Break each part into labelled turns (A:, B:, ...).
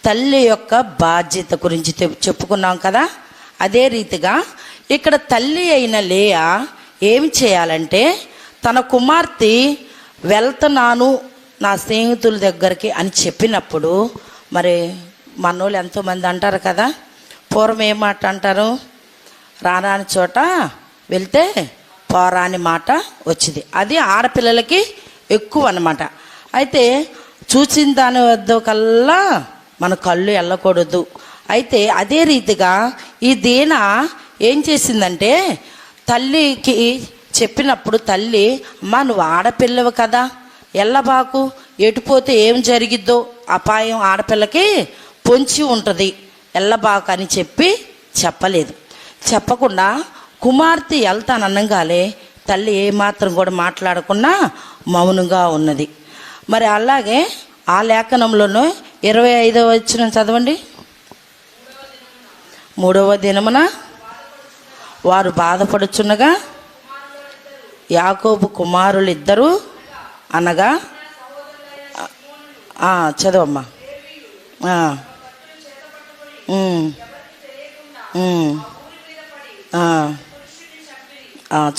A: తల్లి యొక్క బాధ్యత గురించి చెప్పుకున్నాం కదా. అదే రీతిగా ఇక్కడ తల్లి అయిన లేయా ఏమి చేయాలంటే, తన కుమార్తె వెళ్తున్నాను నా స్నేహితుల దగ్గరికి అని చెప్పినప్పుడు, మరి మనోళ్ళు ఎంతోమంది అంటారు కదా, పూర్వం ఏ మాట అంటారు, రారాని చోట వెళ్తే పోరాని మాట వచ్చింది. అది ఆడపిల్లలకి ఎక్కువ అన్నమాట. అయితే చూసిన దాని వద్ద కల్లా మన కళ్ళు వెళ్ళకూడదు. అయితే అదే రీతిగా ఈ దీన ఏం చేసిందంటే, తల్లికి చెప్పినప్పుడు తల్లి, అమ్మా నువ్వు ఆడపిల్లవు కదా, ఎల్లబాకు, ఎటుపోతే ఏం జరిగిద్దో అపాయం ఆడపిల్లకి పొంచి ఉంటుంది, ఎల్లబాకు అని చెప్పలేదు. చెప్పకుండా కుమార్తె వెళ్తాననగానే తల్లి ఏమాత్రం కూడా మాట్లాడకుండా మౌనంగా ఉన్నది. మరి అలాగే ఆ లేఖనంలోనూ 25వ వచనం చదవండి. 3వ దినమున వారు బాధపడుచున్నగా యాకోబు కుమారులు ఇద్దరు అనగా, చదవమ్మా.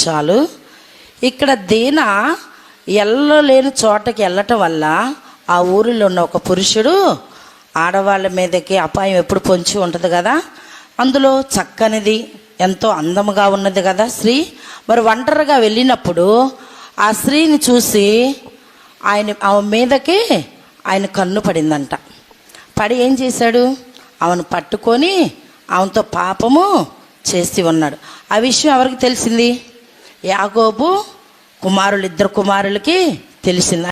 A: చాలు. ఇక్కడ దీన వెళ్ళలేని చోటకి వెళ్ళటం వల్ల ఆ ఊరిలో ఉన్న ఒక పురుషుడు ఆడవాళ్ళ మీదకి అపాయం ఎప్పుడు పొంచి ఉంటుంది కదా. అందులో చక్కనిది, ఎంతో అందముగా ఉన్నది కదా స్త్రీ. మరి ఒంటరిగా వెళ్ళినప్పుడు ఆ స్త్రీని చూసి ఆమె మీదకి ఆయన కన్ను పడిందంట. పడి ఏం చేశాడు, ఆమెను పట్టుకొని ఆమెతో పాపము చేసి ఉన్నాడు. ఆ విషయం ఎవరికి తెలిసింది? యాకోబు ఇద్దరు కుమారులకి తెలిసింది.